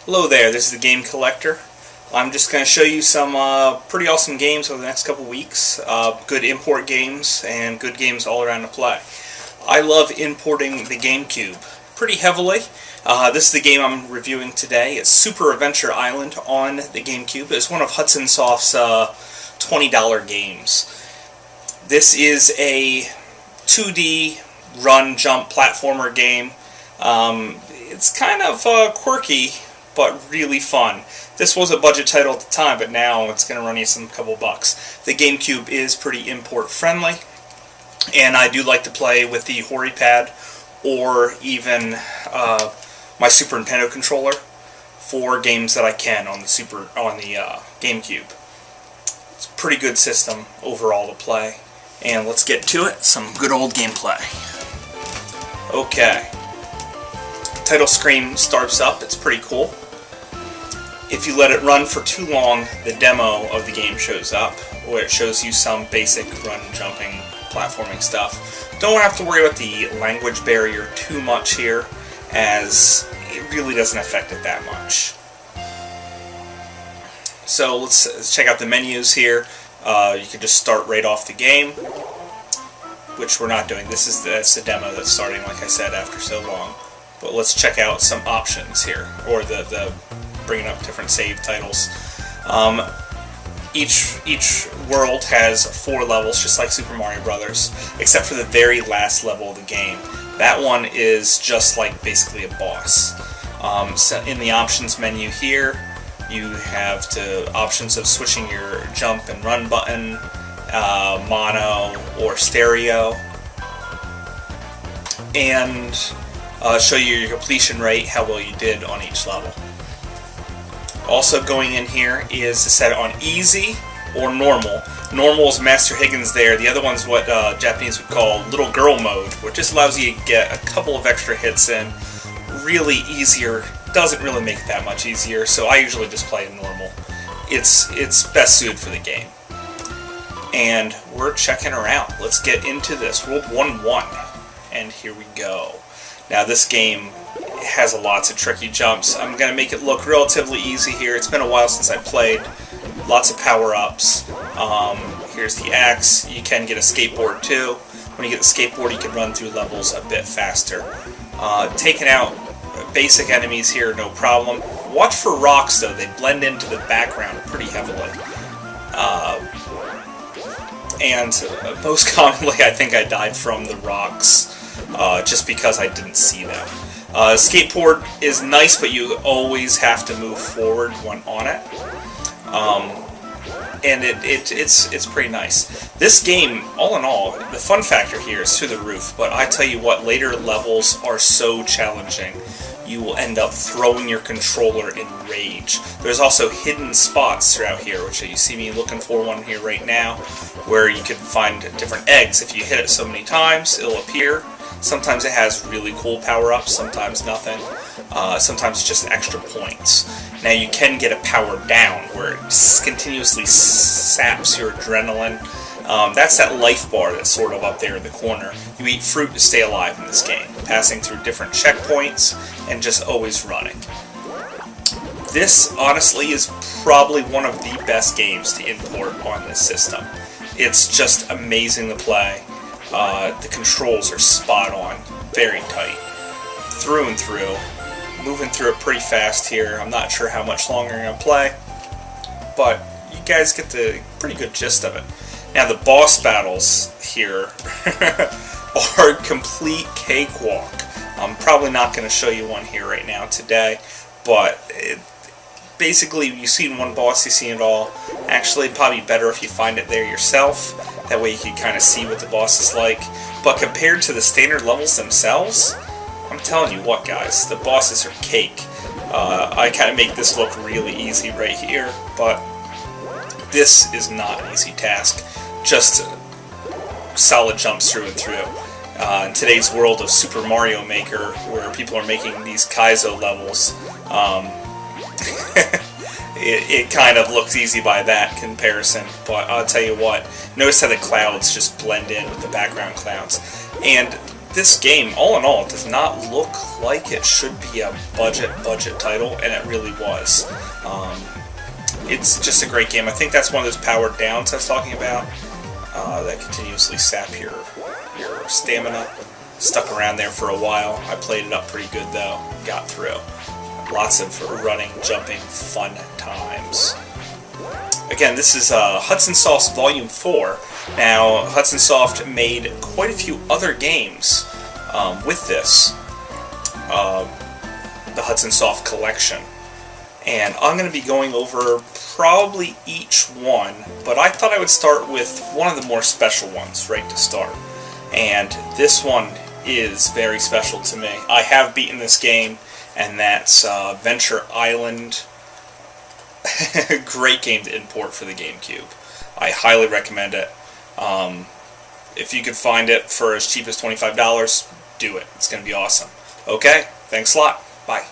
Hello there, this is the Game Collector. I'm just going to show you some pretty awesome games over the next couple weeks. Good import games and good games all around to play. I love importing the GameCube pretty heavily. This is the game I'm reviewing today. It's Super Adventure Island on the GameCube. It's one of Hudson Soft's $20 games. This is a 2D run-jump platformer game. It's kind of quirky, but really fun. This was a budget title at the time, but now it's going to run you some couple bucks. The GameCube is pretty import friendly, and I do like to play with the Hori pad or even my Super Nintendo controller for games that I can on the GameCube. It's a pretty good system overall to play, and let's get to it. Some good old gameplay. Okay. Title screen starts up. It's pretty cool. If you let it run for too long, the demo of the game shows up, where it shows you some basic run, jumping, platforming stuff. Don't have to worry about the language barrier too much here, as it really doesn't affect it that much. So let's check out the menus here. You can just start right off the game, which we're not doing. That's the demo that's starting, like I said, after so long. But let's check out some options here, or the bringing up different save titles. Each world has 4 levels, just like Super Mario Brothers, except for the very last level of the game. That one is just like basically a boss. So in the options menu here, you have the options of switching your jump and run button, mono or stereo, and show you your completion rate, how well you did on each level. Also going in here is to set it on easy or normal. Normal is Master Higgins there. The other one's what Japanese would call little girl mode, which just allows you to get a couple of extra hits in. Really easier. Doesn't really make it that much easier, so I usually just play in normal. It's best suited for the game. And we're checking her out. Let's get into this. World 1-1. And here we go. Now this game has lots of tricky jumps. I'm going to make it look relatively easy here. It's been a while since I played. Lots of power-ups. Here's the axe. You can get a skateboard too. When you get the skateboard, you can run through levels a bit faster. Taking out basic enemies here, no problem. Watch for rocks though. They blend into the background pretty heavily. And most commonly, I think I died from the rocks. Just because I didn't see them. Skateboard is nice, but you always have to move forward when on it. And it's pretty nice. This game, all in all, the fun factor here is through the roof, but I tell you what, later levels are so challenging. You will end up throwing your controller in rage. There's also hidden spots throughout here, which you see me looking for one here right now, where you can find different eggs. If you hit it so many times, it'll appear. Sometimes it has really cool power-ups, sometimes nothing. Sometimes it's just extra points. Now you can get a power down, where it continuously saps your adrenaline. That's that life bar that's sort of up there in the corner. You eat fruit to stay alive in this game, passing through different checkpoints and just always running. This, honestly, is probably one of the best games to import on this system. It's just amazing to play. The controls are spot on, very tight, through and through. Moving through it pretty fast here. I'm not sure how much longer I'm going to play, but you guys get the pretty good gist of it. Now the boss battles here are complete cakewalk. I'm probably not going to show you one here right now today, but basically you've seen one boss, you've seen it all. Actually, probably better if you find it there yourself. That way you can kind of see what the boss is like. But compared to the standard levels themselves, I'm telling you what, guys, the bosses are cake. I kind of make this look really easy right here, but this is not an easy task. Just solid jumps through and through. In today's world of Super Mario Maker, where people are making these Kaizo levels, it kind of looks easy by that comparison, but I'll tell you what, notice how the clouds just blend in with the background clouds. And this game, all in all, does not look like it should be a budget title, and it really was. It's just a great game. I think that's one of those powered downs I was talking about that continuously sap your stamina. Stuck around there for a while. I played it up pretty good though. Got through. Lots of running, jumping, fun times. Again, this is Hudson Soft's Volume 4. Now, Hudson Soft made quite a few other games with this, the Hudson Soft collection. And I'm going to be going over probably each one, but I thought I would start with one of the more special ones right to start. And this one is very special to me. I have beaten this game, and that's Venture Island. Great game to import for the GameCube. I highly recommend it. If you can find it for as cheap as $25, do it. It's going to be awesome. Okay, thanks a lot. Bye.